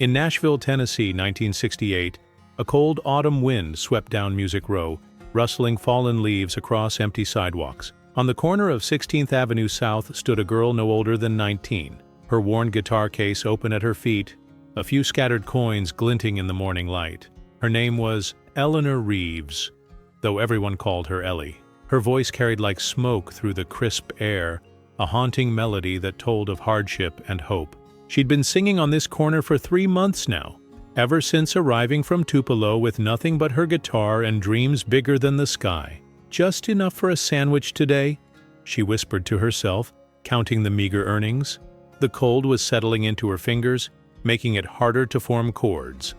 In Nashville, Tennessee, 1968, a cold autumn wind swept down Music Row, rustling fallen leaves across empty sidewalks. On the corner of 16th Avenue South stood a girl no older than 19, her worn guitar case open at her feet, a few scattered coins glinting in the morning light. Her name was Eleanor Reeves, though everyone called her Ellie. Her voice carried like smoke through the crisp air, a haunting melody that told of hardship and hope. She'd been singing on this corner for 3 months now, ever since arriving from Tupelo with nothing but her guitar and dreams bigger than the sky. "Just enough for a sandwich today?" she whispered to herself, counting the meager earnings. The cold was settling into her fingers, making it harder to form chords.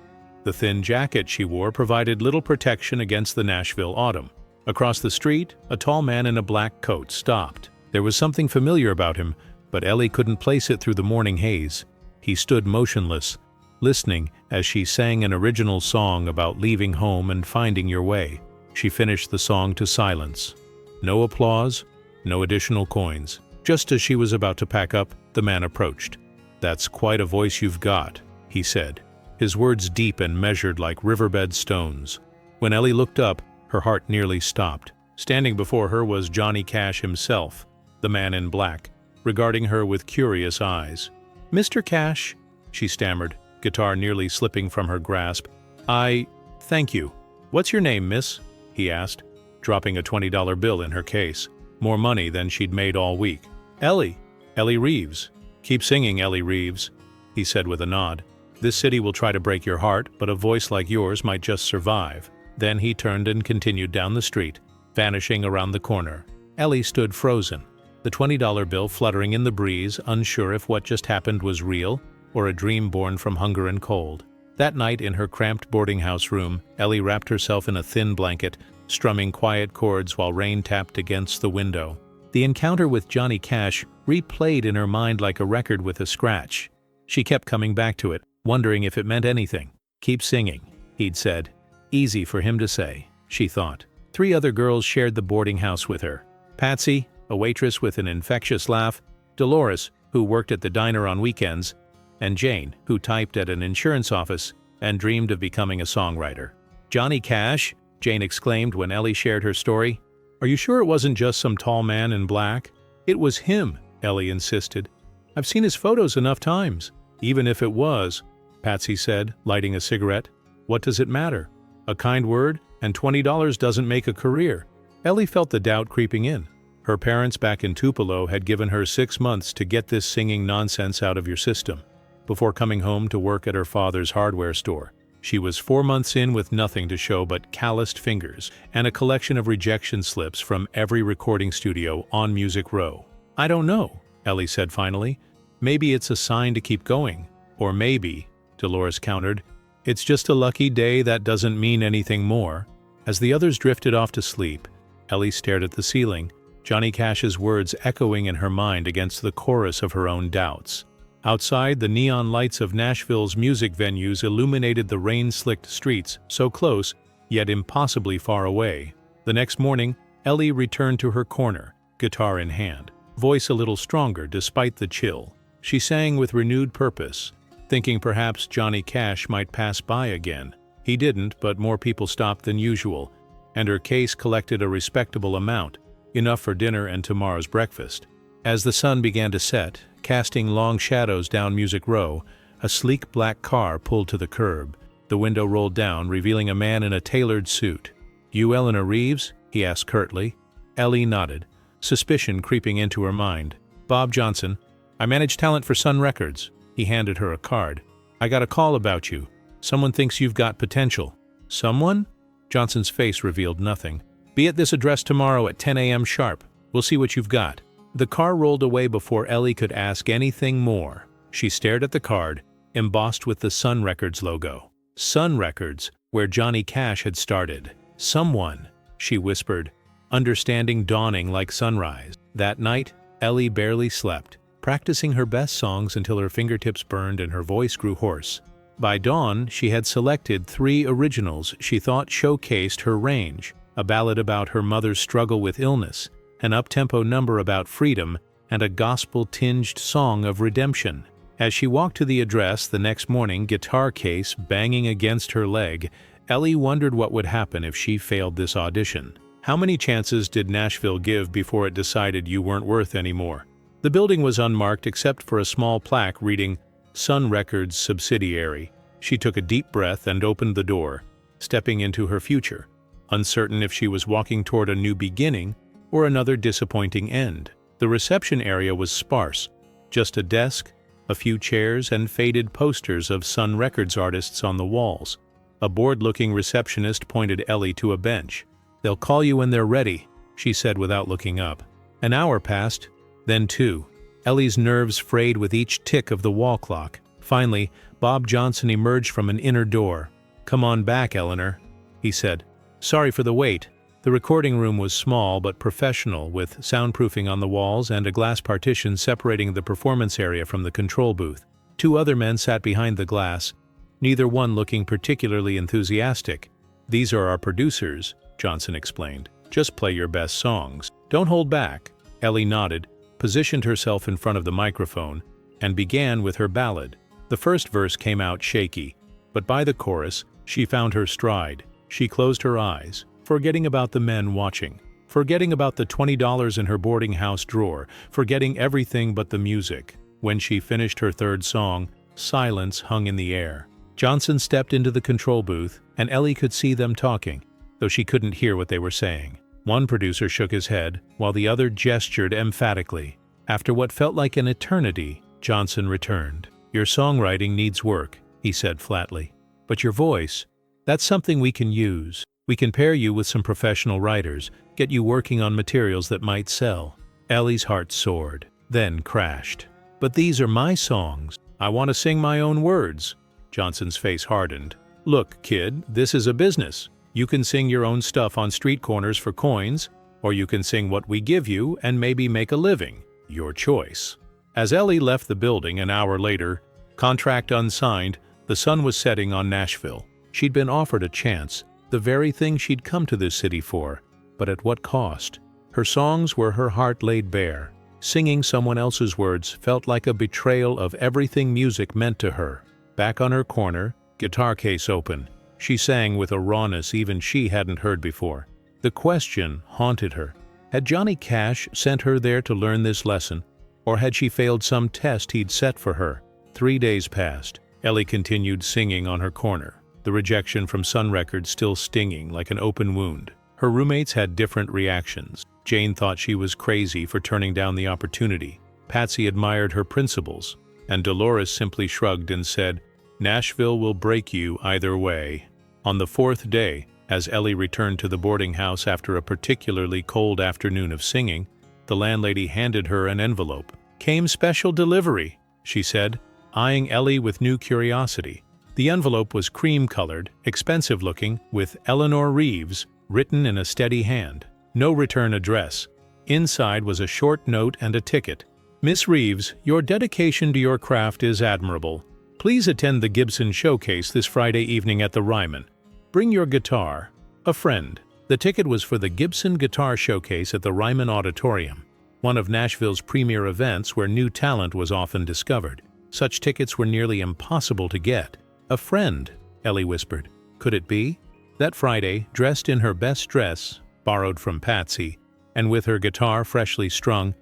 The thin jacket she wore provided little protection against the Nashville autumn. Across the street, a tall man in a black coat stopped. There was something familiar about him, but Ellie couldn't place it through the morning haze. He stood motionless, listening as she sang an original song about leaving home and finding your way. She finished the song to silence. No applause, no additional coins. Just as she was about to pack up, the man approached. "That's quite a voice you've got," he said, his words deep and measured like riverbed stones. When Ellie looked up, her heart nearly stopped. Standing before her was Johnny Cash himself, the man in black, regarding her with curious eyes. "Mr. Cash," she stammered, guitar nearly slipping from her grasp. Thank you. What's your name, miss?" he asked, dropping a $20 bill in her case, more money than she'd made all week. "Ellie Reeves. Keep singing, Ellie Reeves," he said with a nod. "This city will try to break your heart, but a voice like yours might just survive." Then he turned and continued down the street, vanishing around the corner. Ellie stood frozen, the $20 bill fluttering in the breeze, unsure if what just happened was real or a dream born from hunger and cold. That night in her cramped boarding house room, Ellie wrapped herself in a thin blanket, strumming quiet chords while rain tapped against the window. The encounter with Johnny Cash replayed in her mind like a record with a scratch. She kept coming back to it, wondering if it meant anything. "Keep singing," he'd said. Easy for him to say, she thought. 3 other girls shared the boarding house with her. Patsy, a waitress with an infectious laugh, Dolores, who worked at the diner on weekends, and Jane, who typed at an insurance office and dreamed of becoming a songwriter. "Johnny Cash?" Jane exclaimed when Ellie shared her story. "Are you sure it wasn't just some tall man in black?" "It was him," Ellie insisted. "I've seen his photos enough times." "Even if it was," Patsy said, lighting a cigarette, "what does it matter? A kind word and $20 doesn't make a career." Ellie felt the doubt creeping in. Her parents back in Tupelo had given her 6 months to get this singing nonsense out of your system, before coming home to work at her father's hardware store. She was 4 months in with nothing to show but calloused fingers and a collection of rejection slips from every recording studio on Music Row. "I don't know," Ellie said finally. "Maybe it's a sign to keep going. Or maybe," Dolores countered, "it's just a lucky day that doesn't mean anything more." As the others drifted off to sleep, Ellie stared at the ceiling, Johnny Cash's words echoing in her mind against the chorus of her own doubts. Outside, the neon lights of Nashville's music venues illuminated the rain-slicked streets, so close, yet impossibly far away. The next morning, Ellie returned to her corner, guitar in hand, voice a little stronger despite the chill. She sang with renewed purpose, thinking perhaps Johnny Cash might pass by again. He didn't, but more people stopped than usual, and her case collected a respectable amount, enough for dinner and tomorrow's breakfast. As the sun began to set, casting long shadows down Music Row, a sleek black car pulled to the curb. The window rolled down, revealing a man in a tailored suit. "You Eleanor Reeves?" he asked curtly. Ellie nodded, suspicion creeping into her mind. "Bob Johnson. I manage talent for Sun Records." He handed her a card. "I got a call about you. Someone thinks you've got potential." "Someone?" Johnson's face revealed nothing. "Be at this address tomorrow at 10 a.m. sharp. We'll see what you've got." The car rolled away before Ellie could ask anything more. She stared at the card, embossed with the Sun Records logo. Sun Records, where Johnny Cash had started. "Someone," she whispered, understanding dawning like sunrise. That night, Ellie barely slept, practicing her best songs until her fingertips burned and her voice grew hoarse. By dawn, she had selected 3 originals she thought showcased her range: a ballad about her mother's struggle with illness, an up-tempo number about freedom, and a gospel-tinged song of redemption. As she walked to the address the next morning, guitar case banging against her leg, Ellie wondered what would happen if she failed this audition. How many chances did Nashville give before it decided you weren't worth any more? The building was unmarked except for a small plaque reading, Sun Records Subsidiary. She took a deep breath and opened the door, stepping into her future, uncertain if she was walking toward a new beginning or another disappointing end. The reception area was sparse, just a desk, a few chairs, and faded posters of Sun Records artists on the walls. A bored-looking receptionist pointed Ellie to a bench. "They'll call you when they're ready," she said without looking up. An hour passed, then 2. Ellie's nerves frayed with each tick of the wall clock. Finally, Bob Johnson emerged from an inner door. "Come on back, Eleanor," he said. "Sorry for the wait." The recording room was small but professional, with soundproofing on the walls and a glass partition separating the performance area from the control booth. 2 other men sat behind the glass, neither one looking particularly enthusiastic. "These are our producers," Johnson explained. "Just play your best songs. Don't hold back." Ellie nodded, positioned herself in front of the microphone, and began with her ballad. The first verse came out shaky, but by the chorus, she found her stride. She closed her eyes, forgetting about the men watching, forgetting about the $20 in her boarding house drawer, forgetting everything but the music. When she finished her third song, silence hung in the air. Johnson stepped into the control booth, and Ellie could see them talking, though she couldn't hear what they were saying. One producer shook his head, while the other gestured emphatically. After what felt like an eternity, Johnson returned. "Your songwriting needs work," he said flatly. "But your voice, that's something we can use. We can pair you with some professional writers, get you working on materials that might sell." Ellie's heart soared, then crashed. "But these are my songs. I want to sing my own words." Johnson's face hardened. "Look, kid, this is a business. You can sing your own stuff on street corners for coins, or you can sing what we give you and maybe make a living. Your choice." As Ellie left the building an hour later, contract unsigned, the sun was setting on Nashville. She'd been offered a chance, the very thing she'd come to this city for, but at what cost? Her songs were her heart laid bare. Singing someone else's words felt like a betrayal of everything music meant to her. Back on her corner, guitar case open, she sang with a rawness even she hadn't heard before. The question haunted her. Had Johnny Cash sent her there to learn this lesson, or had she failed some test he'd set for her? 3 days passed. Ellie continued singing on her corner, the rejection from Sun Records still stinging like an open wound. Her roommates had different reactions. Jane thought she was crazy for turning down the opportunity. Patsy admired her principles, and Dolores simply shrugged and said, "Nashville will break you either way." On the 4th day, as Ellie returned to the boarding house after a particularly cold afternoon of singing, the landlady handed her an envelope. "Came special delivery," she said, eyeing Ellie with new curiosity. The envelope was cream-colored, expensive-looking, with Eleanor Reeves written in a steady hand. No return address. Inside was a short note and a ticket. "Miss Reeves, your dedication to your craft is admirable. Please attend the Gibson Showcase this Friday evening at the Ryman. Bring your guitar. A friend." The ticket was for the Gibson Guitar Showcase at the Ryman Auditorium, one of Nashville's premier events where new talent was often discovered. Such tickets were nearly impossible to get. "A friend," Ellie whispered. Could it be? That Friday, dressed in her best dress, borrowed from Patsy, and with her guitar freshly strung,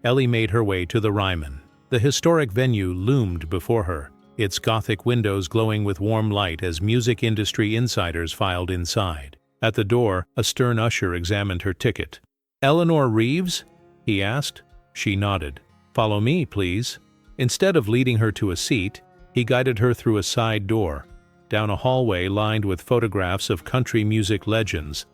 Ellie made her way to the Ryman. The historic venue loomed before her, its Gothic windows glowing with warm light as music industry insiders filed inside. At the door, a stern usher examined her ticket. "Eleanor Reeves?" he asked. She nodded. "Follow me, please." Instead of leading her to a seat, he guided her through a side door, down a hallway lined with photographs of country music legends,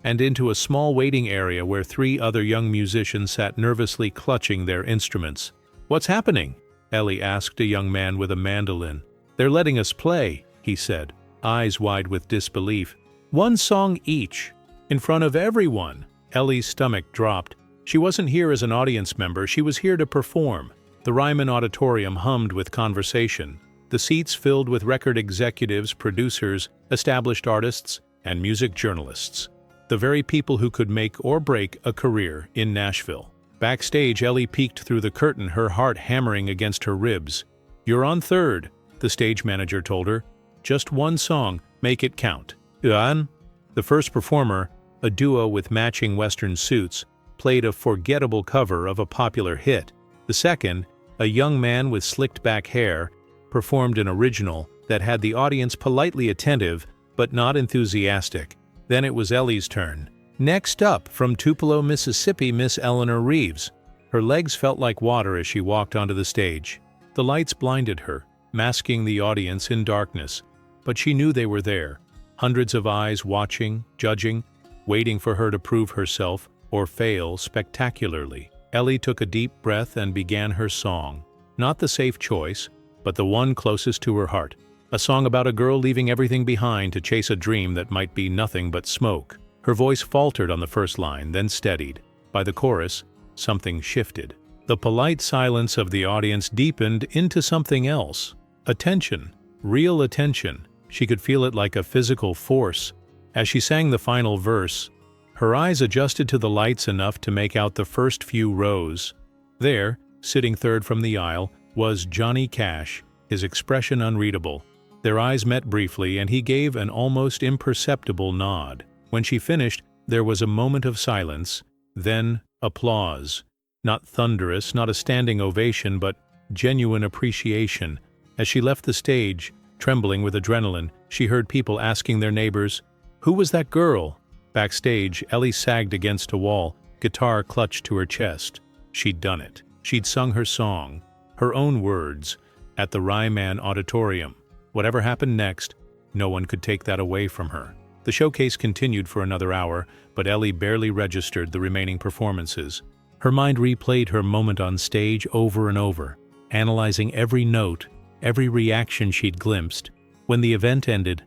and into a small waiting area where 3 other young musicians sat nervously clutching their instruments. "What's happening?" Ellie asked a young man with a mandolin. "They're letting us play," he said, eyes wide with disbelief. "1 song each, in front of everyone." Ellie's stomach dropped. She wasn't here as an audience member, she was here to perform. The Ryman Auditorium hummed with conversation, the seats filled with record executives, producers, established artists, and music journalists. The very people who could make or break a career in Nashville. Backstage, Ellie peeked through the curtain, her heart hammering against her ribs. "You're on third," the stage manager told her. "Just one song, make it count." "Uan?" The first performer, a duo with matching Western suits, played a forgettable cover of a popular hit. The second, a young man with slicked back hair, performed an original that had the audience politely attentive but not enthusiastic. Then it was Ellie's turn. Next up, from Tupelo, Mississippi, Miss Eleanor Reeves. Her legs felt like water as she walked onto the stage. The lights blinded her, masking the audience in darkness, but she knew they were there. Hundreds of eyes watching, judging, waiting for her to prove herself or fail spectacularly. Ellie took a deep breath and began her song. Not the safe choice, but the one closest to her heart. A song about a girl leaving everything behind to chase a dream that might be nothing but smoke. Her voice faltered on the first line, then steadied. By the chorus, something shifted. The polite silence of the audience deepened into something else. Attention. Real attention. She could feel it like a physical force. As she sang the final verse, her eyes adjusted to the lights enough to make out the first few rows. There, sitting third from the aisle, was Johnny Cash, his expression unreadable. Their eyes met briefly, and he gave an almost imperceptible nod. When she finished, there was a moment of silence, then applause. Not thunderous, not a standing ovation, but genuine appreciation. As she left the stage, trembling with adrenaline, she heard people asking their neighbors, "Who was that girl?" Backstage, Ellie sagged against a wall, guitar clutched to her chest. She'd done it. She'd sung her song, her own words, at the Ryman Auditorium. Whatever happened next, no one could take that away from her. The showcase continued for another hour, but Ellie barely registered the remaining performances. Her mind replayed her moment on stage over and over, analyzing every note, every reaction she'd glimpsed. When the event ended,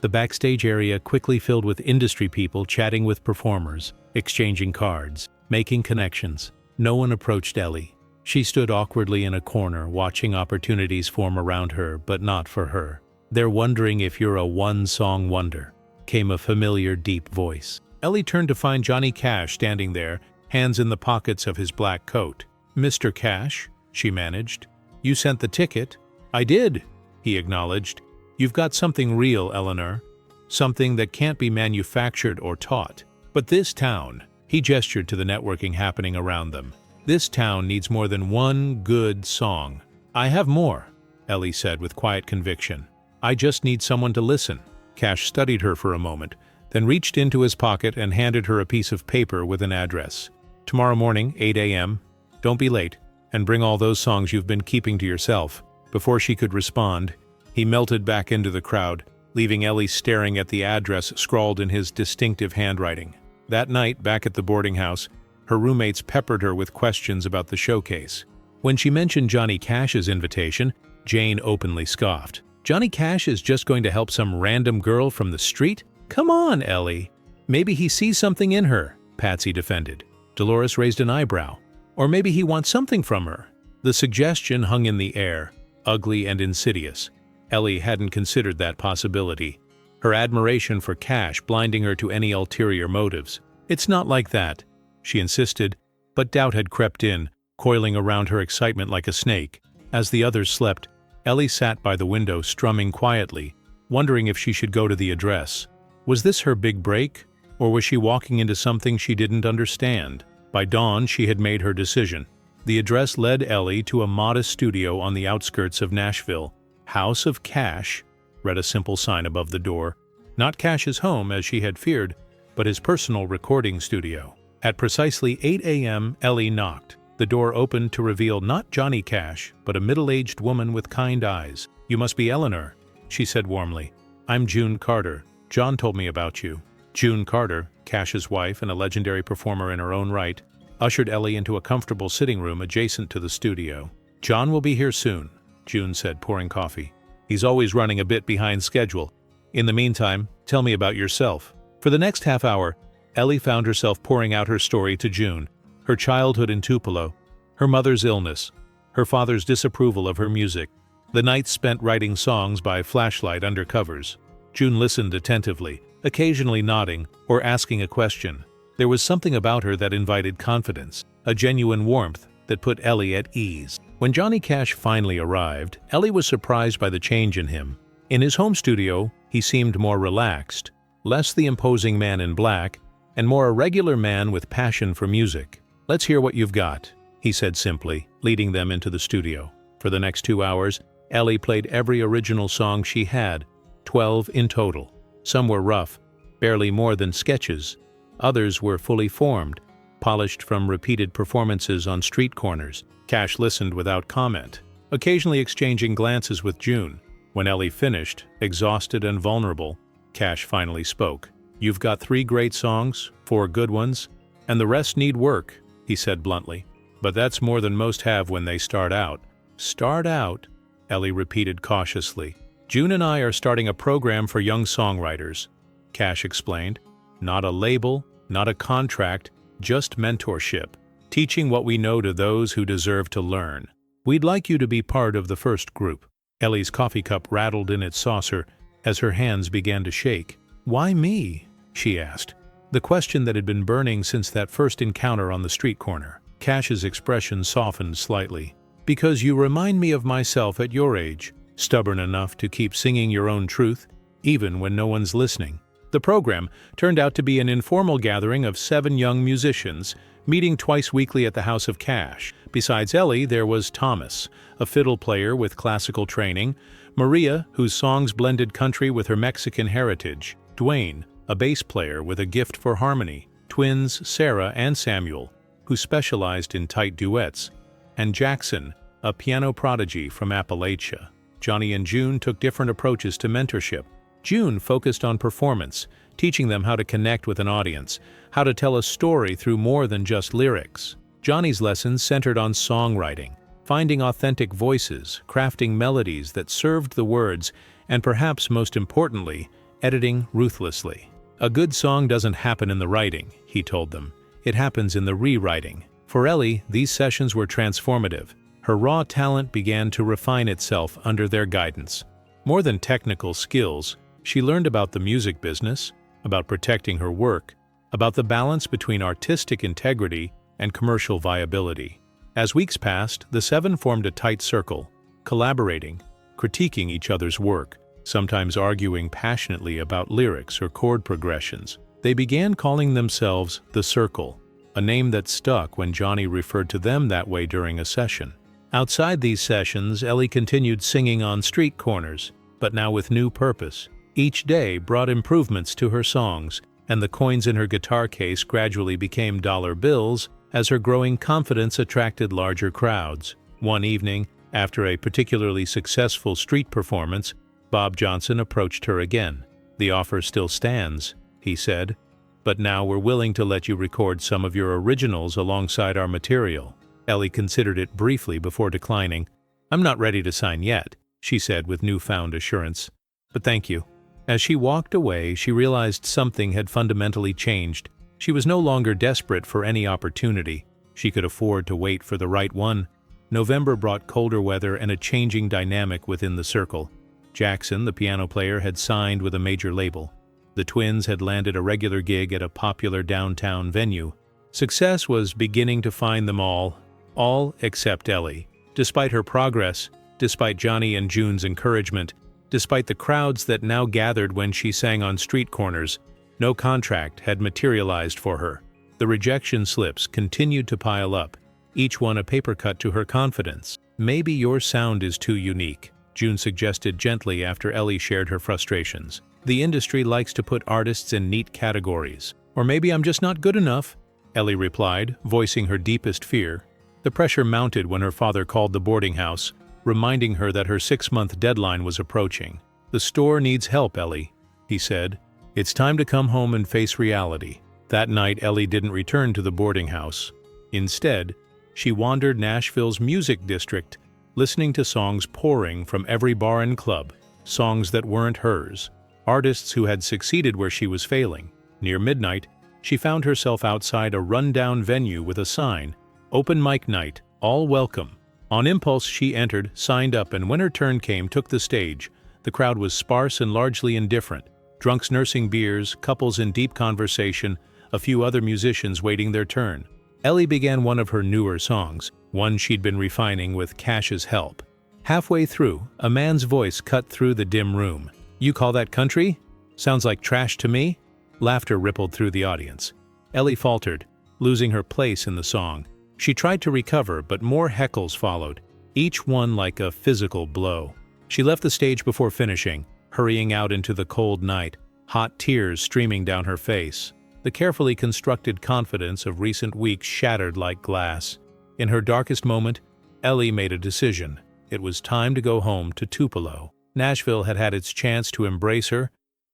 the backstage area quickly filled with industry people chatting with performers, exchanging cards, making connections. No one approached Ellie. She stood awkwardly in a corner, watching opportunities form around her, but not for her. "They're wondering if you're a one-song wonder," came a familiar, deep voice. Ellie turned to find Johnny Cash standing there, hands in the pockets of his black coat. "Mr. Cash," she managed, "you sent the ticket." "I did," he acknowledged. "You've got something real, Eleanor. Something that can't be manufactured or taught. But this town," he gestured to the networking happening around them, "this town needs more than one good song." "I have more," Ellie said with quiet conviction. "I just need someone to listen." Cash studied her for a moment, then reached into his pocket and handed her a piece of paper with an address. "Tomorrow morning, 8 a.m. Don't be late, and bring all those songs you've been keeping to yourself." Before she could respond, he melted back into the crowd, leaving Ellie staring at the address scrawled in his distinctive handwriting. That night, back at the boarding house, her roommates peppered her with questions about the showcase. When she mentioned Johnny Cash's invitation, Jane openly scoffed. "Johnny Cash is just going to help some random girl from the street? Come on, Ellie." "Maybe he sees something in her," Patsy defended. Dolores raised an eyebrow. "Or maybe he wants something from her." The suggestion hung in the air, ugly and insidious. Ellie hadn't considered that possibility, her admiration for Cash blinding her to any ulterior motives. "It's not like that," she insisted, but doubt had crept in, coiling around her excitement like a snake. As the others slept, Ellie sat by the window strumming quietly, wondering if she should go to the address. Was this her big break, or was she walking into something she didn't understand? By dawn, she had made her decision. The address led Ellie to a modest studio on the outskirts of Nashville. "House of Cash," read a simple sign above the door. Not Cash's home, as she had feared, but his personal recording studio. At precisely 8 a.m., Ellie knocked. The door opened to reveal not Johnny Cash, but a middle-aged woman with kind eyes. "You must be Eleanor," she said warmly. "I'm June Carter. John told me about you." June Carter, Cash's wife and a legendary performer in her own right, ushered Ellie into a comfortable sitting room adjacent to the studio. "John will be here soon," June said, pouring coffee. "He's always running a bit behind schedule. In the meantime, tell me about yourself." For the next half hour, Ellie found herself pouring out her story to June. Her childhood in Tupelo, her mother's illness, her father's disapproval of her music, the nights spent writing songs by flashlight under covers. June listened attentively, occasionally nodding or asking a question. There was something about her that invited confidence, a genuine warmth that put Ellie at ease. When Johnny Cash finally arrived, Ellie was surprised by the change in him. In his home studio, he seemed more relaxed, less the imposing man in black, and more a regular man with passion for music. "Let's hear what you've got," he said simply, leading them into the studio. For the next 2 hours, Ellie played every original song she had, 12 in total. Some were rough, barely more than sketches. Others were fully formed, polished from repeated performances on street corners. Cash listened without comment, occasionally exchanging glances with June. When Ellie finished, exhausted and vulnerable, Cash finally spoke. "You've got 3 great songs, 4 good ones, and the rest need work," he said bluntly. "But that's more than most have when they start out." "Start out?" Ellie repeated cautiously. "June and I are starting a program for young songwriters," Cash explained. "Not a label, not a contract, just mentorship, teaching what we know to those who deserve to learn. We'd like you to be part of the first group." Ellie's coffee cup rattled in its saucer as her hands began to shake. "Why me?" she asked, the question that had been burning since that first encounter on the street corner. Cash's expression softened slightly. "Because you remind me of myself at your age, stubborn enough to keep singing your own truth, even when no one's listening." The program turned out to be an informal gathering of 7 young musicians, meeting twice weekly at the house of Cash. Besides Ellie, there was Thomas, a fiddle player with classical training, Maria, whose songs blended country with her Mexican heritage, Dwayne, a bass player with a gift for harmony, twins Sarah and Samuel, who specialized in tight duets, and Jackson, a piano prodigy from Appalachia. Johnny and June took different approaches to mentorship. June focused on performance, teaching them how to connect with an audience, how to tell a story through more than just lyrics. Johnny's lessons centered on songwriting, finding authentic voices, crafting melodies that served the words, and perhaps most importantly, editing ruthlessly. "A good song doesn't happen in the writing," he told them. "It happens in the rewriting." For Ellie, these sessions were transformative. Her raw talent began to refine itself under their guidance. More than technical skills, she learned about the music business, about protecting her work, about the balance between artistic integrity and commercial viability. As weeks passed, the 7 formed a tight circle, collaborating, critiquing each other's work, sometimes arguing passionately about lyrics or chord progressions. They began calling themselves The Circle, a name that stuck when Johnny referred to them that way during a session. Outside these sessions, Ellie continued singing on street corners, but now with new purpose. Each day brought improvements to her songs, and the coins in her guitar case gradually became dollar bills as her growing confidence attracted larger crowds. One evening, after a particularly successful street performance, Bob Johnson approached her again. "The offer still stands," he said, "but now we're willing to let you record some of your originals alongside our material." Ellie considered it briefly before declining. "I'm not ready to sign yet," she said with newfound assurance, "but thank you." As she walked away, she realized something had fundamentally changed. She was no longer desperate for any opportunity. She could afford to wait for the right one. November brought colder weather and a changing dynamic within the circle. Jackson, the piano player, had signed with a major label. The twins had landed a regular gig at a popular downtown venue. Success was beginning to find them all except Ellie. Despite her progress, despite Johnny and June's encouragement, despite the crowds that now gathered when she sang on street corners, no contract had materialized for her. The rejection slips continued to pile up, each one a paper cut to her confidence. "Maybe your sound is too unique," June suggested gently after Ellie shared her frustrations. "The industry likes to put artists in neat categories." "Or maybe I'm just not good enough," Ellie replied, voicing her deepest fear. The pressure mounted when her father called the boarding house, reminding her that her 6-month deadline was approaching. "The store needs help, Ellie," he said. "It's time to come home and face reality." That night, Ellie didn't return to the boarding house. Instead, she wandered Nashville's music district, listening to songs pouring from every bar and club, songs that weren't hers, artists who had succeeded where she was failing. Near midnight, she found herself outside a rundown venue with a sign, "Open Mic Night, all welcome." On impulse, she entered, signed up, and when her turn came, took the stage. The crowd was sparse and largely indifferent. Drunks nursing beers, couples in deep conversation, a few other musicians waiting their turn. Ellie began one of her newer songs, one she'd been refining with Cash's help. Halfway through, a man's voice cut through the dim room. "You call that country? Sounds like trash to me?" Laughter rippled through the audience. Ellie faltered, losing her place in the song. She tried to recover, but more heckles followed, each one like a physical blow. She left the stage before finishing, hurrying out into the cold night, hot tears streaming down her face. The carefully constructed confidence of recent weeks shattered like glass. In her darkest moment, Ellie made a decision. It was time to go home to Tupelo. Nashville had had its chance to embrace her,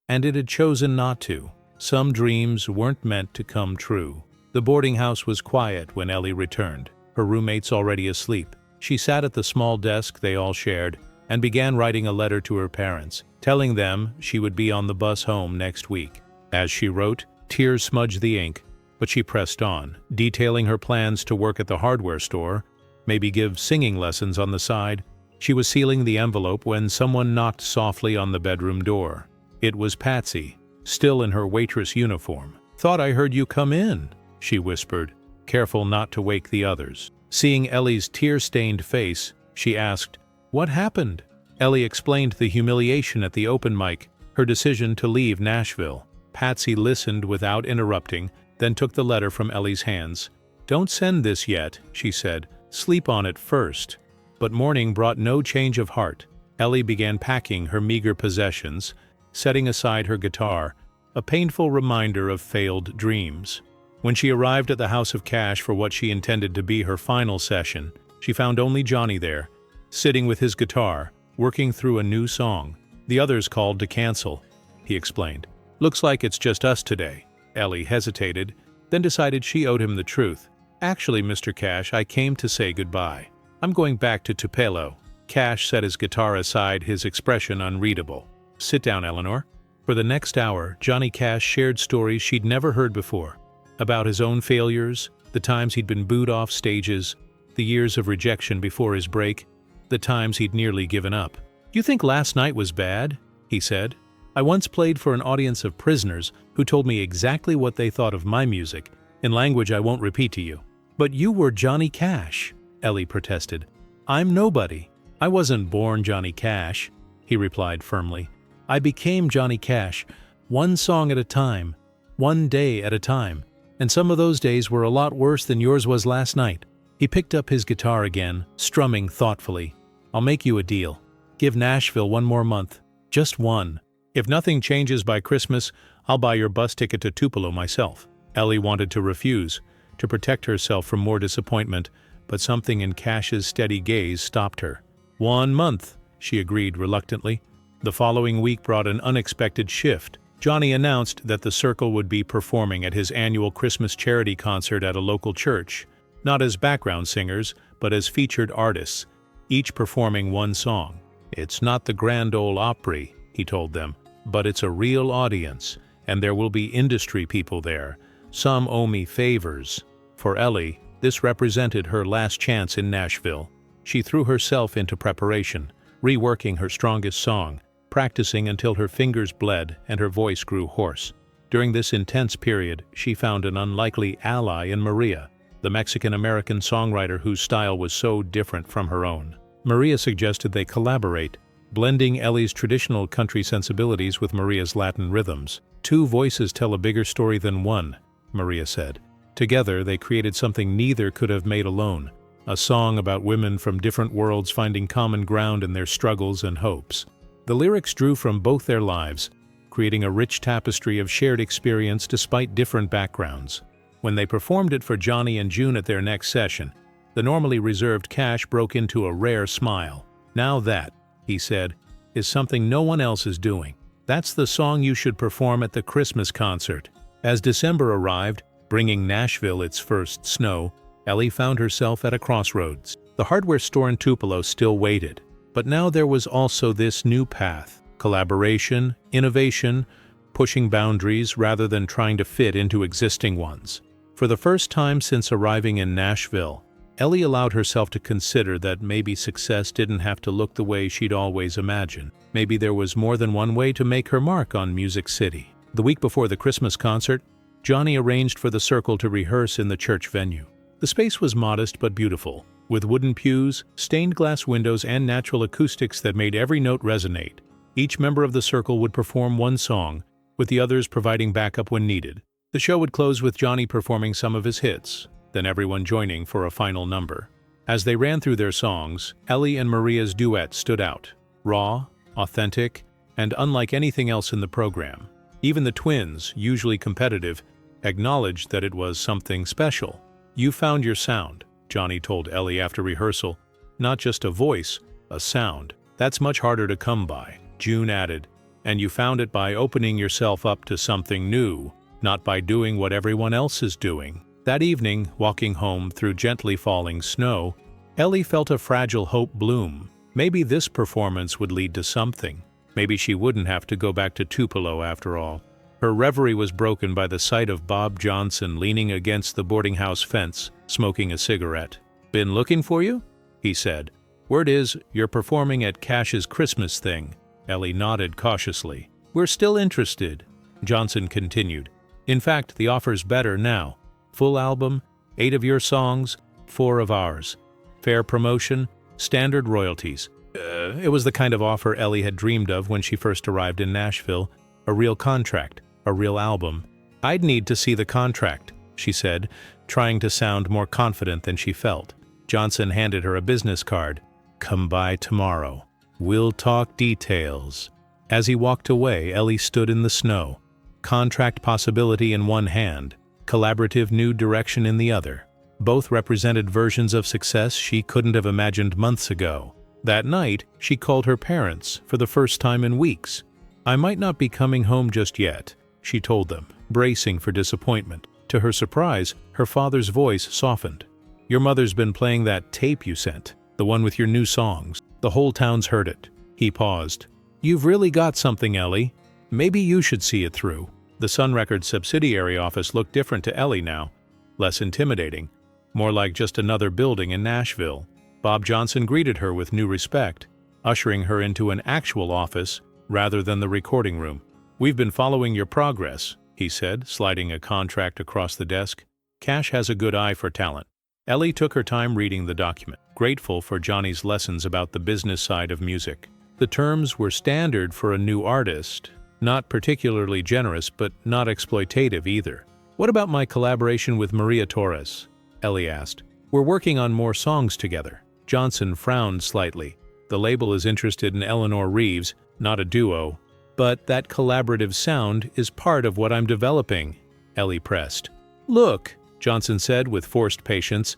and it had chosen not to. Some dreams weren't meant to come true. The boarding house was quiet when Ellie returned, her roommates already asleep. She sat at the small desk they all shared and began writing a letter to her parents, telling them she would be on the bus home next week. As she wrote, tears smudged the ink, but she pressed on, detailing her plans to work at the hardware store, maybe give singing lessons on the side. She was sealing the envelope when someone knocked softly on the bedroom door. It was Patsy, still in her waitress uniform. "Thought I heard you come in," she whispered, careful not to wake the others. Seeing Ellie's tear-stained face, she asked, "What happened?" Ellie explained the humiliation at the open mic, her decision to leave Nashville. Patsy listened without interrupting, then took the letter from Ellie's hands. "Don't send this yet," she said. "Sleep on it first." But morning brought no change of heart. Ellie began packing her meager possessions, setting aside her guitar, a painful reminder of failed dreams. When she arrived at the House of Cash for what she intended to be her final session, she found only Johnny there, sitting with his guitar, working through a new song. "The others called to cancel," he explained. "Looks like it's just us today." Ellie hesitated, then decided she owed him the truth. "Actually, Mr. Cash, I came to say goodbye. I'm going back to Tupelo." Cash set his guitar aside, his expression unreadable. "Sit down, Eleanor." For the next hour, Johnny Cash shared stories she'd never heard before, about his own failures, the times he'd been booed off stages, the years of rejection before his break, the times he'd nearly given up. "You think last night was bad?" he said. "I once played for an audience of prisoners who told me exactly what they thought of my music, in language I won't repeat to you." "But you were Johnny Cash," Ellie protested. "I'm nobody. I wasn't born Johnny Cash," he replied firmly. "I became Johnny Cash, one song at a time, one day at a time, and some of those days were a lot worse than yours was last night." He picked up his guitar again, strumming thoughtfully. "I'll make you a deal. Give Nashville one more month. Just one. If nothing changes by Christmas, I'll buy your bus ticket to Tupelo myself." Ellie wanted to refuse, to protect herself from more disappointment, but something in Cash's steady gaze stopped her. "1 month," she agreed reluctantly. The following week brought an unexpected shift. Johnny announced that the Circle would be performing at his annual Christmas charity concert at a local church, not as background singers, but as featured artists, each performing one song. "It's not the Grand Ole Opry," he told them, "but it's a real audience, and there will be industry people there. Some owe me favors." For Ellie, this represented her last chance in Nashville. She threw herself into preparation, reworking her strongest song, practicing until her fingers bled and her voice grew hoarse. During this intense period, she found an unlikely ally in Maria, the Mexican-American songwriter whose style was so different from her own. Maria suggested they collaborate, blending Ellie's traditional country sensibilities with Maria's Latin rhythms. "Two voices tell a bigger story than one," Maria said. Together, they created something neither could have made alone, a song about women from different worlds finding common ground in their struggles and hopes. The lyrics drew from both their lives, creating a rich tapestry of shared experience despite different backgrounds. When they performed it for Johnny and June at their next session, the normally reserved Cash broke into a rare smile. "Now that," he said, "is something no one else is doing. That's the song you should perform at the Christmas concert." As December arrived, bringing Nashville its first snow, Ellie found herself at a crossroads. The hardware store in Tupelo still waited, but now there was also this new path: collaboration, innovation, pushing boundaries rather than trying to fit into existing ones. For the first time since arriving in Nashville, Ellie allowed herself to consider that maybe success didn't have to look the way she'd always imagined. Maybe there was more than one way to make her mark on Music City. The week before the Christmas concert, Johnny arranged for the Circle to rehearse in the church venue. The space was modest but beautiful, with wooden pews, stained glass windows, and natural acoustics that made every note resonate. Each member of the circle would perform one song, with the others providing backup when needed. The show would close with Johnny performing some of his hits, then everyone joining for a final number. As they ran through their songs, Ellie and Maria's duet stood out, raw, authentic, and unlike anything else in the program. Even the twins, usually competitive, acknowledged that it was something special. "You found your sound," Johnny told Ellie after rehearsal. "Not just a voice, a sound. That's much harder to come by," June added. "And you found it by opening yourself up to something new, not by doing what everyone else is doing." That evening, walking home through gently falling snow, Ellie felt a fragile hope bloom. Maybe this performance would lead to something. Maybe she wouldn't have to go back to Tupelo after all. Her reverie was broken by the sight of Bob Johnson leaning against the boarding house fence, smoking a cigarette. "Been looking for you?" he said. "Word is, you're performing at Cash's Christmas thing." Ellie nodded cautiously. "We're still interested," Johnson continued. "In fact, the offer's better now. Full album, 8 of your songs, 4 of ours. Fair promotion, standard royalties." It was the kind of offer Ellie had dreamed of when she first arrived in Nashville. A real contract, a real album. "I'd need to see the contract," she said, trying to sound more confident than she felt. Johnson handed her a business card. "Come by tomorrow. We'll talk details." As he walked away, Ellie stood in the snow. Contract possibility in one hand, collaborative new direction in the other. Both represented versions of success she couldn't have imagined months ago. That night, she called her parents for the first time in weeks. "I might not be coming home just yet," she told them, bracing for disappointment. To her surprise, her father's voice softened. "Your mother's been playing that tape you sent, the one with your new songs. The whole town's heard it." He paused. "You've really got something, Ellie. Maybe you should see it through." The Sun Records subsidiary office looked different to Ellie now, less intimidating, more like just another building in Nashville. Bob Johnson greeted her with new respect, ushering her into an actual office rather than the recording room. "We've been following your progress," he said, sliding a contract across the desk. "Cash has a good eye for talent." Ellie took her time reading the document, grateful for Johnny's lessons about the business side of music. The terms were standard for a new artist, not particularly generous but not exploitative either. "What about my collaboration with Maria Torres?" Ellie asked. "We're working on more songs together." Johnson frowned slightly. "The label is interested in Eleanor Reeves, not a duo. But that collaborative sound is part of what I'm developing," Ellie pressed. "Look," Johnson said with forced patience,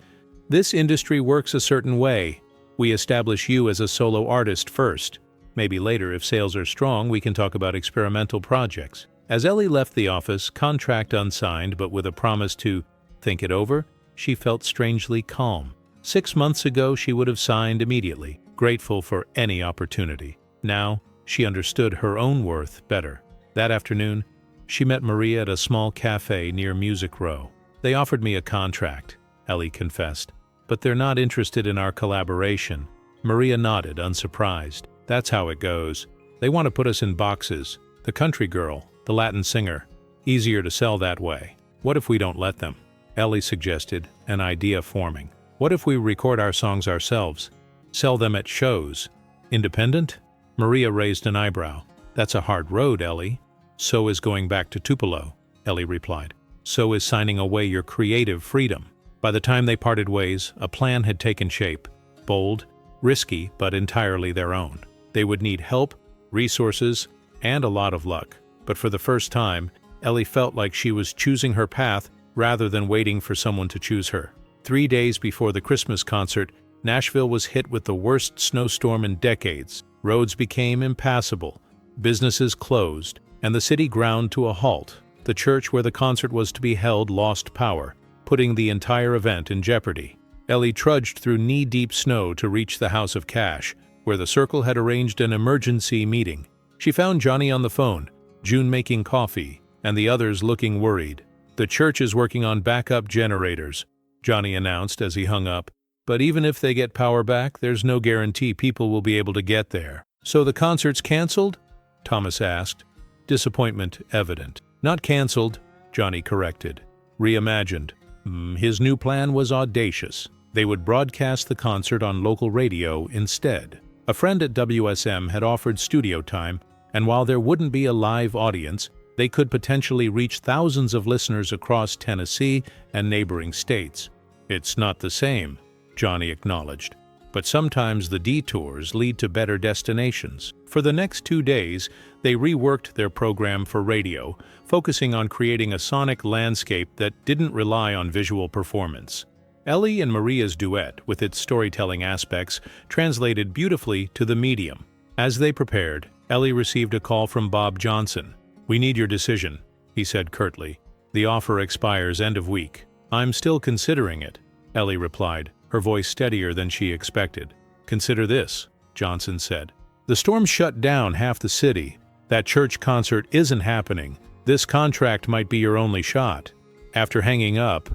"this industry works a certain way. We establish you as a solo artist first. Maybe later, if sales are strong, we can talk about experimental projects." As Ellie left the office, contract unsigned but with a promise to think it over, she felt strangely calm. 6 months ago, she would have signed immediately, grateful for any opportunity. Now, she understood her own worth better. That afternoon, she met Maria at a small cafe near Music Row. "They offered me a contract," Ellie confessed, "but they're not interested in our collaboration." Maria nodded, unsurprised. "That's how it goes. They want to put us in boxes. The country girl, the Latin singer. Easier to sell that way. What if we don't let them?" Ellie suggested, an idea forming. "What if we record our songs ourselves? Sell them at shows? Independent?" Maria raised an eyebrow. "That's a hard road, Ellie." "So is going back to Tupelo," Ellie replied. "So is signing away your creative freedom." By the time they parted ways, a plan had taken shape. Bold, risky, but entirely their own. They would need help, resources, and a lot of luck. But for the first time, Ellie felt like she was choosing her path rather than waiting for someone to choose her. 3 days before the Christmas concert, Nashville was hit with the worst snowstorm in decades. Roads became impassable, businesses closed, and the city ground to a halt. The church where the concert was to be held lost power, putting the entire event in jeopardy. Ellie trudged through knee-deep snow to reach the House of Cash, where the circle had arranged an emergency meeting. She found Johnny on the phone, June making coffee, and the others looking worried. "The church is working on backup generators," Johnny announced as he hung up. "But even if they get power back, there's no guarantee people will be able to get there." "So the concert's canceled?" Thomas asked, disappointment evident. "Not canceled," Johnny corrected. "Reimagined. His new plan was audacious. They would broadcast the concert on local radio instead. A friend at WSM had offered studio time, and while there wouldn't be a live audience, they could potentially reach thousands of listeners across Tennessee and neighboring states. "It's not the same," Johnny acknowledged. "But sometimes the detours lead to better destinations." For the next 2 days, they reworked their program for radio, focusing on creating a sonic landscape that didn't rely on visual performance. Ellie and Maria's duet, with its storytelling aspects, translated beautifully to the medium. As they prepared, Ellie received a call from Bob Johnson. "We need your decision," he said curtly. "The offer expires end of week." "I'm still considering it," Ellie replied, her voice steadier than she expected. "Consider this," Johnson said. "The storm shut down half the city. That church concert isn't happening. This contract might be your only shot." After hanging up,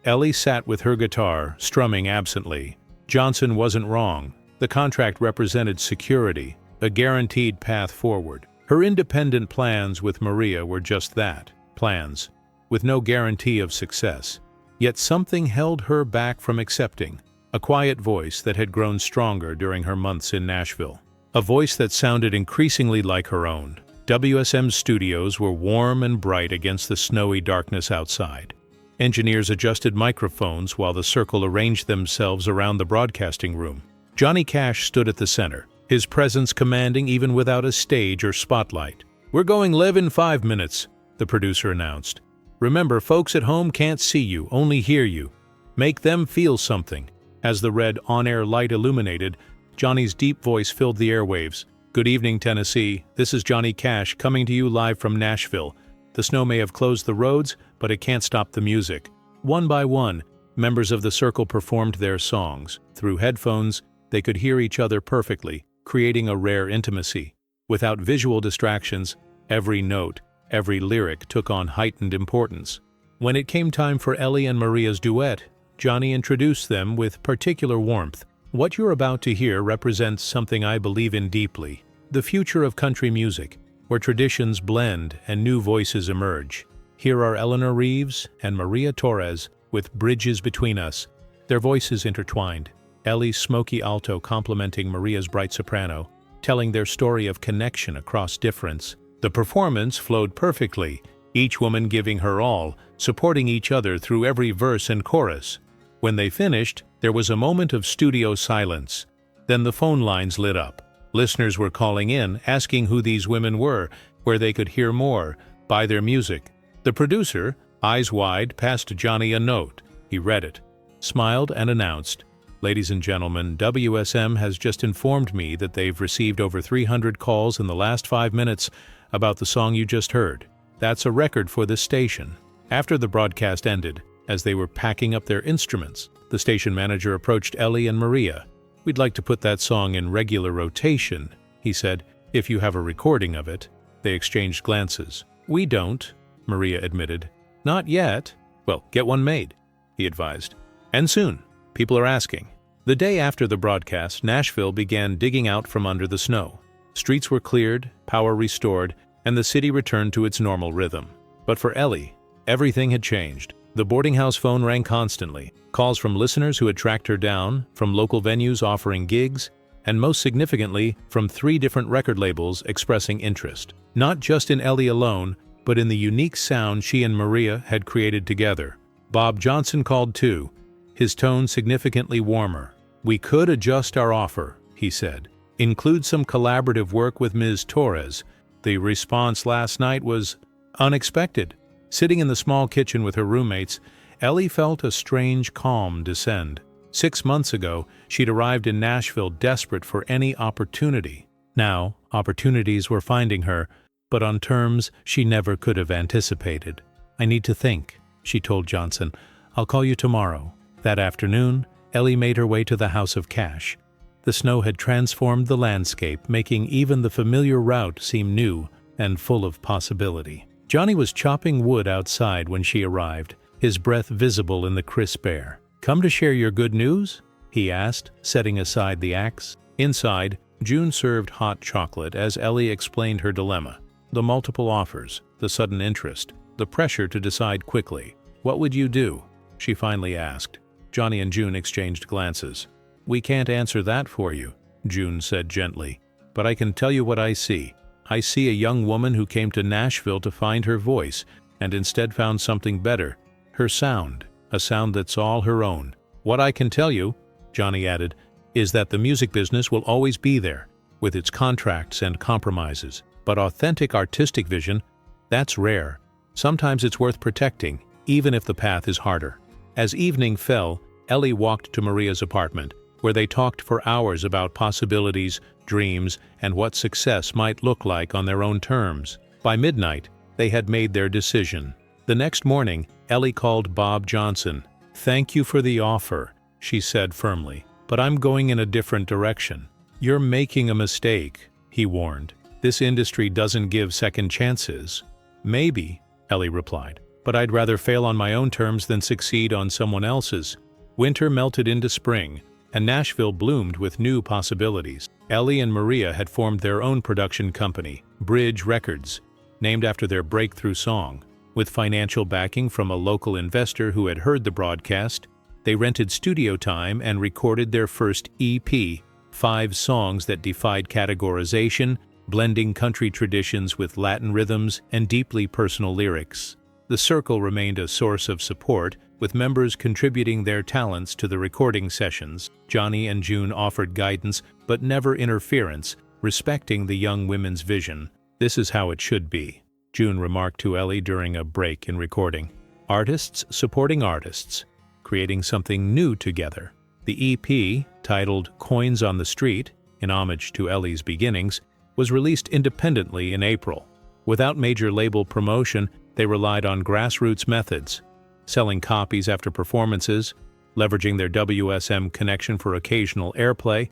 Ellie sat with her guitar, strumming absently. Johnson wasn't wrong. The contract represented security, a guaranteed path forward. Her independent plans with Maria were just that, plans, with no guarantee of success. Yet something held her back from accepting, a quiet voice that had grown stronger during her months in Nashville. A voice that sounded increasingly like her own. WSM's studios were warm and bright against the snowy darkness outside. Engineers adjusted microphones while the circle arranged themselves around the broadcasting room. Johnny Cash stood at the center, his presence commanding even without a stage or spotlight. "We're going live in 5 minutes," the producer announced. "Remember, folks at home can't see you, only hear you. Make them feel something." As the red on-air light illuminated, Johnny's deep voice filled the airwaves. "Good evening, Tennessee. This is Johnny Cash coming to you live from Nashville. The snow may have closed the roads, but it can't stop the music." One by one, members of the circle performed their songs. Through headphones, they could hear each other perfectly, creating a rare intimacy. Without visual distractions, every note, every lyric took on heightened importance. When it came time for Ellie and Maria's duet, Johnny introduced them with particular warmth. "What you're about to hear represents something I believe in deeply, the future of country music, where traditions blend and new voices emerge. Here are Eleanor Reeves and Maria Torres with Bridges Between Us, their voices intertwined, Ellie's smoky alto complementing Maria's bright soprano, telling their story of connection across difference. The performance flowed perfectly, each woman giving her all, supporting each other through every verse and chorus. When they finished, there was a moment of studio silence. Then the phone lines lit up. Listeners were calling in, asking who these women were, where they could hear more, buy their music. The producer, eyes wide, passed Johnny a note. He read it, smiled, and announced, "Ladies and gentlemen, WSM has just informed me that they've received over 300 calls in the last 5 minutes about the song you just heard. That's a record for this station." After the broadcast ended, as they were packing up their instruments, the station manager approached Ellie and Maria. "We'd like to put that song in regular rotation," he said, "if you have a recording of it." They exchanged glances. "We don't," Maria admitted. "Not yet." "Well, get one made," he advised. "And soon. People are asking." The day after the broadcast, Nashville began digging out from under the snow. Streets were cleared, power restored, and the city returned to its normal rhythm. But for Ellie, everything had changed. The boarding house phone rang constantly, calls from listeners who had tracked her down, from local venues offering gigs, and most significantly, from 3 different record labels expressing interest. Not just in Ellie alone, but in the unique sound she and Maria had created together. Bob Johnson called too, his tone significantly warmer. "We could adjust our offer," he said. "Include some collaborative work with Ms. Torres." The response last night was unexpected. Sitting in the small kitchen with her roommates, Ellie felt a strange calm descend. 6 months ago, she'd arrived in Nashville desperate for any opportunity. Now, opportunities were finding her, but on terms she never could have anticipated. "I need to think," she told Johnson. "I'll call you tomorrow." That afternoon, Ellie made her way to the House of Cash. The snow had transformed the landscape, making even the familiar route seem new and full of possibility. Johnny was chopping wood outside when she arrived, his breath visible in the crisp air. "Come to share your good news?" he asked, setting aside the axe. Inside, June served hot chocolate as Ellie explained her dilemma. The multiple offers, the sudden interest, the pressure to decide quickly. "What would you do?" she finally asked. Johnny and June exchanged glances. "We can't answer that for you," June said gently. "But I can tell you what I see. I see a young woman who came to Nashville to find her voice, and instead found something better. Her sound. A sound that's all her own. What I can tell you," Johnny added, "is that the music business will always be there, with its contracts and compromises. But authentic artistic vision, that's rare. Sometimes it's worth protecting, even if the path is harder." As evening fell, Ellie walked to Maria's apartment, where they talked for hours about possibilities, dreams, and what success might look like on their own terms. By midnight, they had made their decision. The next morning, Ellie called Bob Johnson. "Thank you for the offer," she said firmly, "but I'm going in a different direction." "You're making a mistake," he warned. "This industry doesn't give second chances." "Maybe," Ellie replied, "but I'd rather fail on my own terms than succeed on someone else's." Winter melted into spring, and Nashville bloomed with new possibilities. Ellie and Maria had formed their own production company, Bridge Records, named after their breakthrough song. With financial backing from a local investor who had heard the broadcast, they rented studio time and recorded their first EP, 5 songs that defied categorization, blending country traditions with Latin rhythms and deeply personal lyrics. The circle remained a source of support, with members contributing their talents to the recording sessions. Johnny and June offered guidance, but never interference, respecting the young women's vision. "This is how it should be," June remarked to Ellie during a break in recording. "Artists supporting artists, creating something new together." The EP, titled Coins on the Street, in homage to Ellie's beginnings, was released independently in April. Without major label promotion, they relied on grassroots methods, selling copies after performances, leveraging their WSM connection for occasional airplay,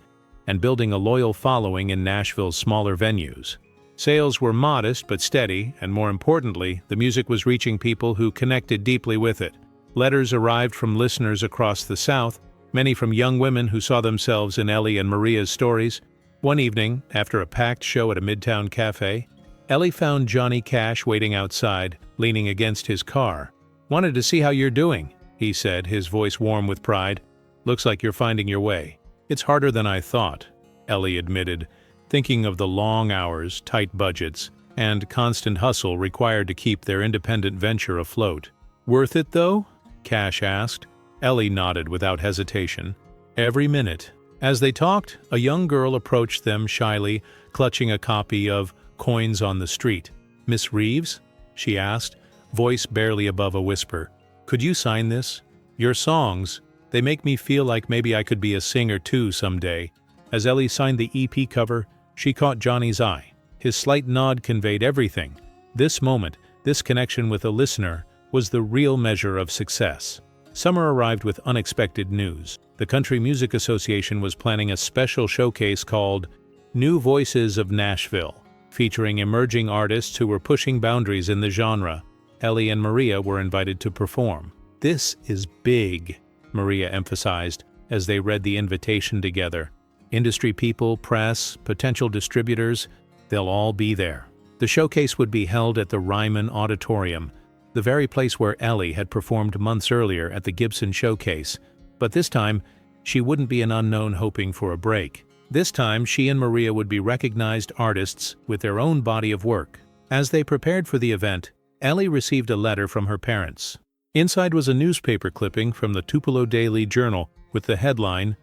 and building a loyal following in Nashville's smaller venues. Sales were modest but steady, and more importantly, the music was reaching people who connected deeply with it. Letters arrived from listeners across the South, many from young women who saw themselves in Ellie and Maria's stories. One evening, after a packed show at a Midtown cafe, Ellie found Johnny Cash waiting outside, leaning against his car. "Wanted to see how you're doing," he said, his voice warm with pride. "Looks like you're finding your way." "It's harder than I thought," Ellie admitted, thinking of the long hours, tight budgets, and constant hustle required to keep their independent venture afloat. "Worth it, though?" Cash asked. Ellie nodded without hesitation. "Every minute." As they talked, a young girl approached them shyly, clutching a copy of Coins on the Street. "Miss Reeves?" she asked, voice barely above a whisper. "Could you sign this? Your songs, they make me feel like maybe I could be a singer too someday." As Ellie signed the EP cover, she caught Johnny's eye. His slight nod conveyed everything. This moment, this connection with a listener, was the real measure of success. Summer arrived with unexpected news. The Country Music Association was planning a special showcase called New Voices of Nashville, featuring emerging artists who were pushing boundaries in the genre. Ellie and Maria were invited to perform. "This is big," Maria emphasized as they read the invitation together. "Industry people, press, potential distributors, they'll all be there." The showcase would be held at the Ryman Auditorium, the very place where Ellie had performed months earlier at the Gibson Showcase. But this time, she wouldn't be an unknown hoping for a break. This time, she and Maria would be recognized artists with their own body of work. As they prepared for the event, Ellie received a letter from her parents. Inside was a newspaper clipping from the Tupelo Daily Journal with the headline,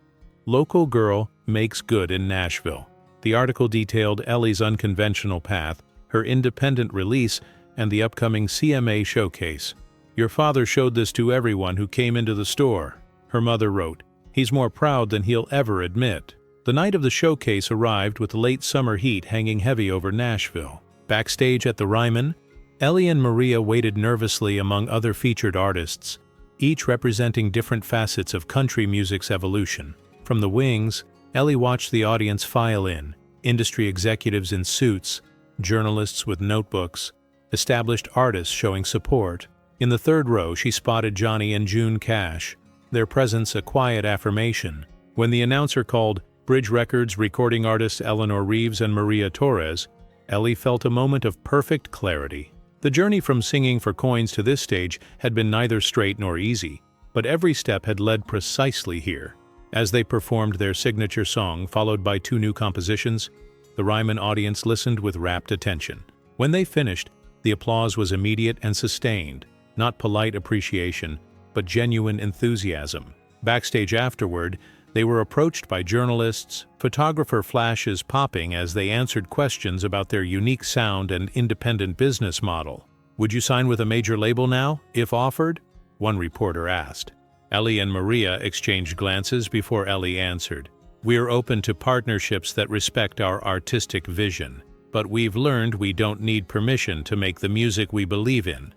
"Local Girl Makes Good in Nashville." The article detailed Ellie's unconventional path, her independent release, and the upcoming CMA showcase. "Your father showed this to everyone who came into the store," her mother wrote. "He's more proud than he'll ever admit." The night of the showcase arrived with the late summer heat hanging heavy over Nashville. Backstage at the Ryman, Ellie and Maria waited nervously among other featured artists, each representing different facets of country music's evolution. From the wings, Ellie watched the audience file in, industry executives in suits, journalists with notebooks, established artists showing support. In the third row, she spotted Johnny and June Cash, their presence a quiet affirmation. When the announcer called Bridge Records recording artists Eleanor Reeves and Maria Torres, Ellie felt a moment of perfect clarity. The journey from singing for coins to this stage had been neither straight nor easy, but every step had led precisely here. As they performed their signature song, followed by 2 new compositions, the Ryman audience listened with rapt attention. When they finished, the applause was immediate and sustained, not polite appreciation, but genuine enthusiasm. Backstage afterward, they were approached by journalists, photographer flashes popping as they answered questions about their unique sound and independent business model. "Would you sign with a major label now, if offered?" one reporter asked. Ellie and Maria exchanged glances before Ellie answered. "We're open to partnerships that respect our artistic vision, but we've learned we don't need permission to make the music we believe in."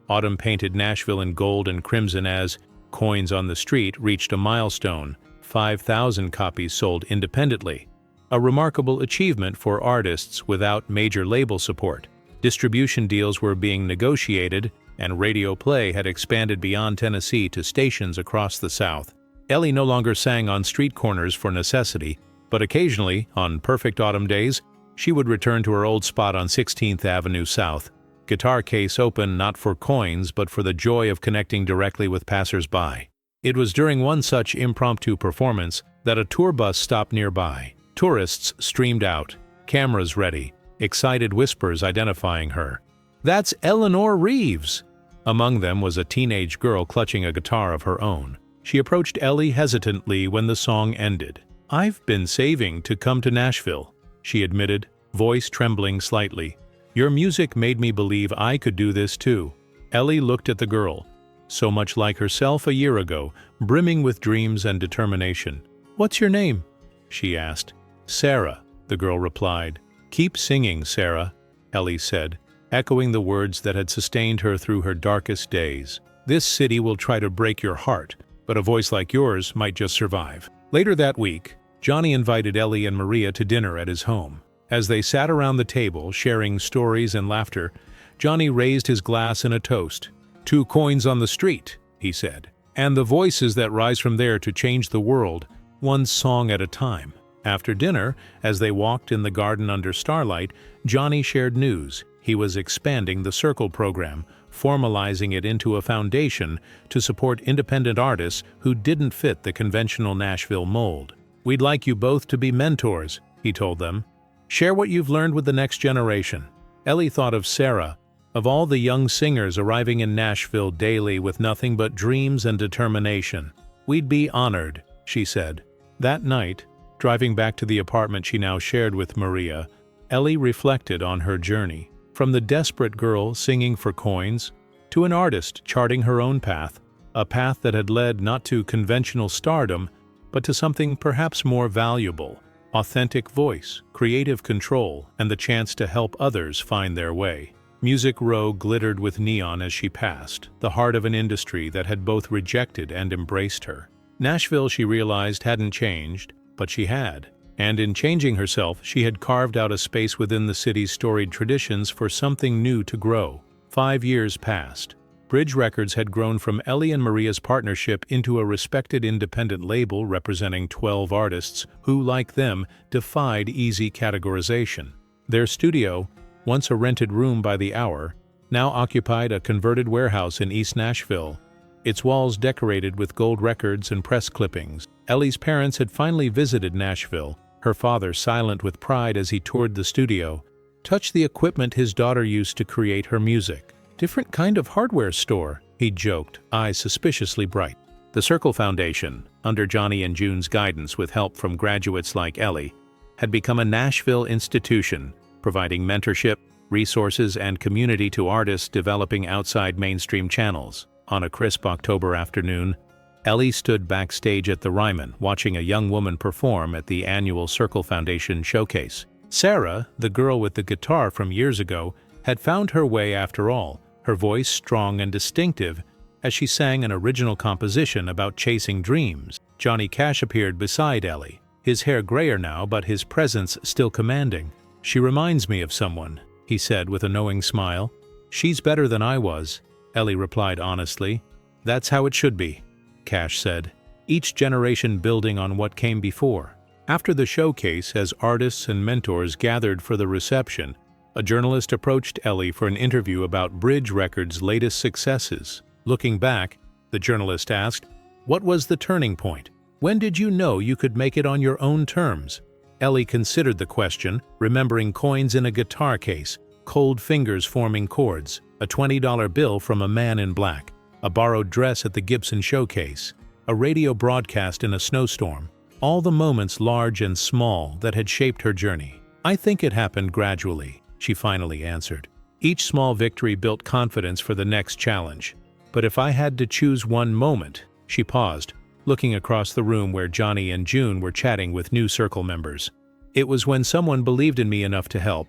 Autumn painted Nashville in gold and crimson as Coins on the Street reached a milestone, 5,000 copies sold independently, a remarkable achievement for artists without major label support. Distribution deals were being negotiated, and radio play had expanded beyond Tennessee to stations across the South. Ellie no longer sang on street corners for necessity, but occasionally, on perfect autumn days, she would return to her old spot on 16th Avenue South, guitar case open not for coins but for the joy of connecting directly with passers-by. It was during one such impromptu performance that a tour bus stopped nearby. Tourists streamed out, cameras ready, excited whispers identifying her. "That's Eleanor Reeves!" Among them was a teenage girl clutching a guitar of her own. She approached Ellie hesitantly when the song ended. "I've been saving to come to Nashville," she admitted, voice trembling slightly. "Your music made me believe I could do this too." Ellie looked at the girl, so much like herself a year ago, brimming with dreams and determination. "What's your name?" she asked. "Sarah," the girl replied. "Keep singing, Sarah," Ellie said, echoing the words that had sustained her through her darkest days. "This city will try to break your heart, but a voice like yours might just survive." Later that week, Johnny invited Ellie and Maria to dinner at his home. As they sat around the table, sharing stories and laughter, Johnny raised his glass in a toast. "2 coins on the street," he said, "and the voices that rise from there to change the world, one song at a time." After dinner, as they walked in the garden under starlight, Johnny shared news. He was expanding the Circle program, formalizing it into a foundation to support independent artists who didn't fit the conventional Nashville mold. "We'd like you both to be mentors," he told them. "Share what you've learned with the next generation." Ellie thought of Sarah, of all the young singers arriving in Nashville daily with nothing but dreams and determination. "We'd be honored," she said. That night, driving back to the apartment she now shared with Maria, Ellie reflected on her journey. From the desperate girl singing for coins, to an artist charting her own path, a path that had led not to conventional stardom, but to something perhaps more valuable: authentic voice, creative control, and the chance to help others find their way. Music Row glittered with neon as she passed, the heart of an industry that had both rejected and embraced her. Nashville, she realized, hadn't changed, but she had. And in changing herself, she had carved out a space within the city's storied traditions for something new to grow. 5 years passed. Bridge Records had grown from Ellie and Maria's partnership into a respected independent label representing 12 artists who, like them, defied easy categorization. Their studio, once a rented room by the hour, now occupied a converted warehouse in East Nashville, its walls decorated with gold records and press clippings. Ellie's parents had finally visited Nashville, her father silent with pride as he toured the studio. "Touch the equipment his daughter used to create her music. Different kind of hardware store," he joked, eyes suspiciously bright. The Circle Foundation, under Johnny and June's guidance with help from graduates like Ellie, had become a Nashville institution, providing mentorship, resources, and community to artists developing outside mainstream channels. On a crisp October afternoon, Ellie stood backstage at the Ryman, watching a young woman perform at the annual Circle Foundation showcase. Sarah, the girl with the guitar from years ago, had found her way after all, her voice strong and distinctive as she sang an original composition about chasing dreams. Johnny Cash appeared beside Ellie, his hair grayer now but his presence still commanding. "She reminds me of someone," he said with a knowing smile. "She's better than I was," Ellie replied honestly. "That's how it should be," Cash said, each generation building on what came before. After the showcase, as artists and mentors gathered for the reception, a journalist approached Ellie for an interview about Bridge Records' latest successes. Looking back, The journalist asked. "What was the turning point? When did you know you could make it on your own terms?" Ellie considered the question, remembering coins in a guitar case, cold fingers forming chords, a $20 bill from a man in black, a borrowed dress at the Gibson showcase, a radio broadcast in a snowstorm, all the moments large and small that had shaped her journey. "I think it happened gradually," she finally answered. "Each small victory built confidence for the next challenge. But if I had to choose one moment," she paused, looking across the room where Johnny and June were chatting with new circle members. "It was when someone believed in me enough to help,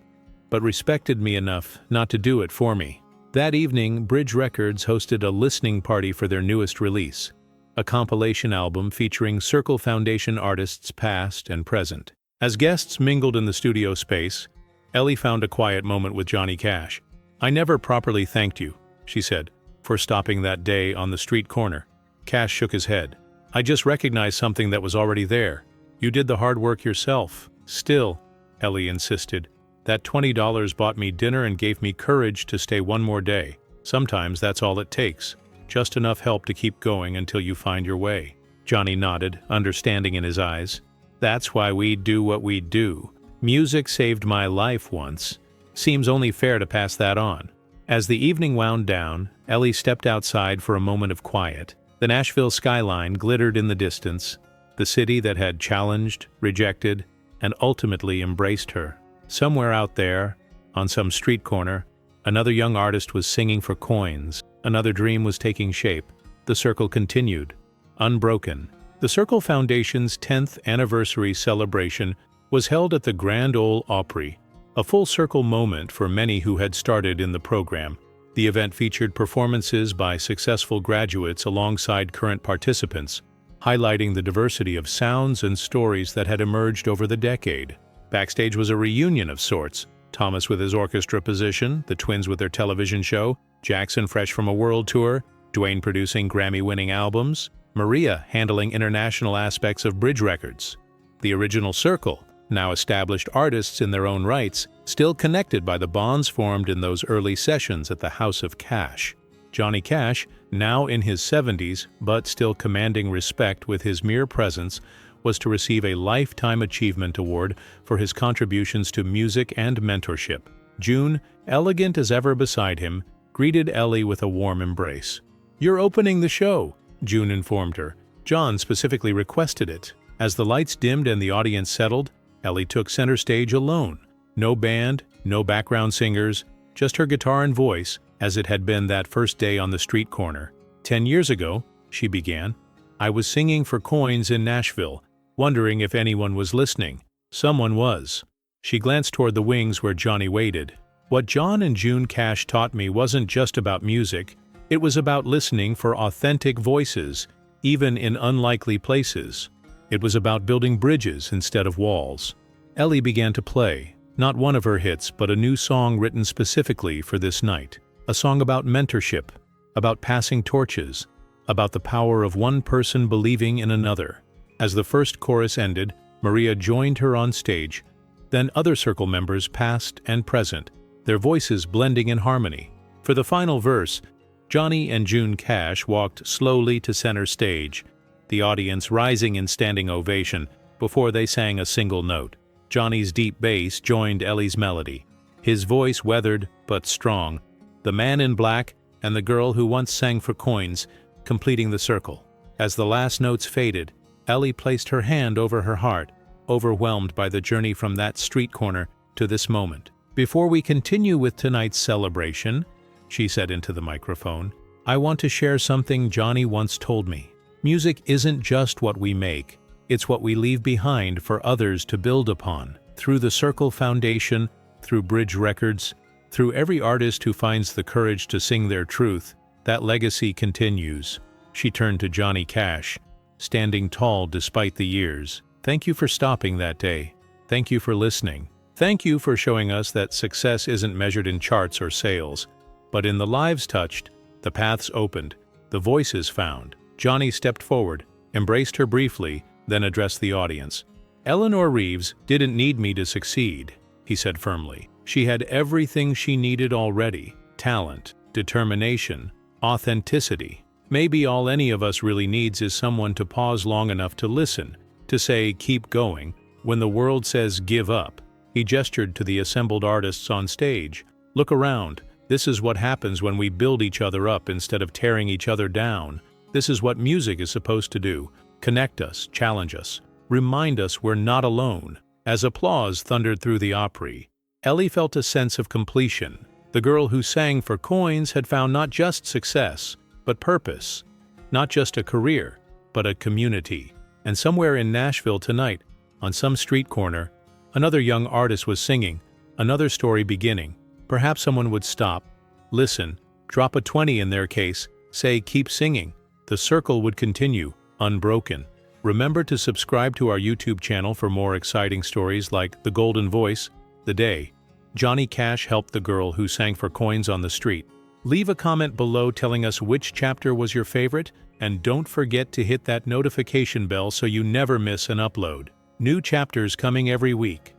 but respected me enough not to do it for me." That evening, Bridge Records hosted a listening party for their newest release, a compilation album featuring Circle Foundation artists past and present. As guests mingled in the studio space, Ellie found a quiet moment with Johnny Cash. "I never properly thanked you," she said, "for stopping that day on the street corner." Cash shook his head. "I just recognized something that was already there. You did the hard work yourself." "Still," Ellie insisted, "that $20 bought me dinner and gave me courage to stay one more day. Sometimes that's all it takes. Just enough help to keep going until you find your way." Johnny nodded, understanding in his eyes. "That's why we do what we do. Music saved my life once. Seems only fair to pass that on." As the evening wound down, Ellie stepped outside for a moment of quiet. The Nashville skyline glittered in the distance, the city that had challenged, rejected, and ultimately embraced her. Somewhere out there, on some street corner, another young artist was singing for coins. Another dream was taking shape. The circle continued, unbroken. The Circle Foundation's 10th anniversary celebration was held at the Grand Ole Opry, a full-circle moment for many who had started in the program. The event featured performances by successful graduates alongside current participants, highlighting the diversity of sounds and stories that had emerged over the decade. Backstage was a reunion of sorts, Thomas with his orchestra position, the Twins with their television show, Jackson fresh from a world tour, Dwayne producing Grammy-winning albums, Maria handling international aspects of Bridge Records. The original Circle, now established artists in their own rights, still connected by the bonds formed in those early sessions at the House of Cash. Johnny Cash, now in his 70s but still commanding respect with his mere presence, was to receive a Lifetime Achievement Award for his contributions to music and mentorship. June, elegant as ever beside him, greeted Ellie with a warm embrace. "You're opening the show," June informed her. "John specifically requested it." As the lights dimmed and the audience settled, Ellie took center stage alone. No band, no background singers, just her guitar and voice, as it had been that first day on the street corner. 10 years ago, she began, "I was singing for coins in Nashville, wondering if anyone was listening. Someone was." She glanced toward the wings where Johnny waited. "What John and June Cash taught me wasn't just about music, it was about listening for authentic voices, even in unlikely places. It was about building bridges instead of walls." Ellie began to play, not one of her hits, but a new song written specifically for this night. A song about mentorship, about passing torches, about the power of one person believing in another. As the first chorus ended, Maria joined her on stage. Then other circle members past and present, their voices blending in harmony. For the final verse, Johnny and June Cash walked slowly to center stage, the audience rising in standing ovation before they sang a single note. Johnny's deep bass joined Ellie's melody, his voice weathered but strong, the man in black and the girl who once sang for coins completing the circle. As the last notes faded, Ellie placed her hand over her heart, overwhelmed by the journey from that street corner to this moment. "Before we continue with tonight's celebration," she said into the microphone, "I want to share something Johnny once told me. Music isn't just what we make, it's what we leave behind for others to build upon. Through the Circle Foundation, through Bridge Records, through every artist who finds the courage to sing their truth, that legacy continues." She turned to Johnny Cash, standing tall despite the years. "Thank you for stopping that day. Thank you for listening. Thank you for showing us that success isn't measured in charts or sales, but in the lives touched, the paths opened, the voices found." Johnny stepped forward, embraced her briefly, then addressed the audience. "Eleanor Reeves didn't need me to succeed," he said firmly. "She had everything she needed already: talent, determination, authenticity. Maybe all any of us really needs is someone to pause long enough to listen, to say, keep going, when the world says give up. He gestured to the assembled artists on stage. Look around. This is what happens when we build each other up instead of tearing each other down. This is what music is supposed to do. Connect us, challenge us, remind us we're not alone. As applause thundered through the Opry, Ellie felt a sense of completion. The girl who sang for coins had found not just success, but purpose. Not just a career, but a community. And somewhere in Nashville tonight, on some street corner, another young artist was singing, another story beginning. Perhaps someone would stop, listen, drop a 20 in their case, say keep singing. The circle would continue, unbroken. Remember to subscribe to our YouTube channel for more exciting stories like The Golden Voice, The Day, Johnny Cash helped the girl who sang for coins on the street. Leave a comment below telling us which chapter was your favorite, and don't forget to hit that notification bell so you never miss an upload. New chapters coming every week.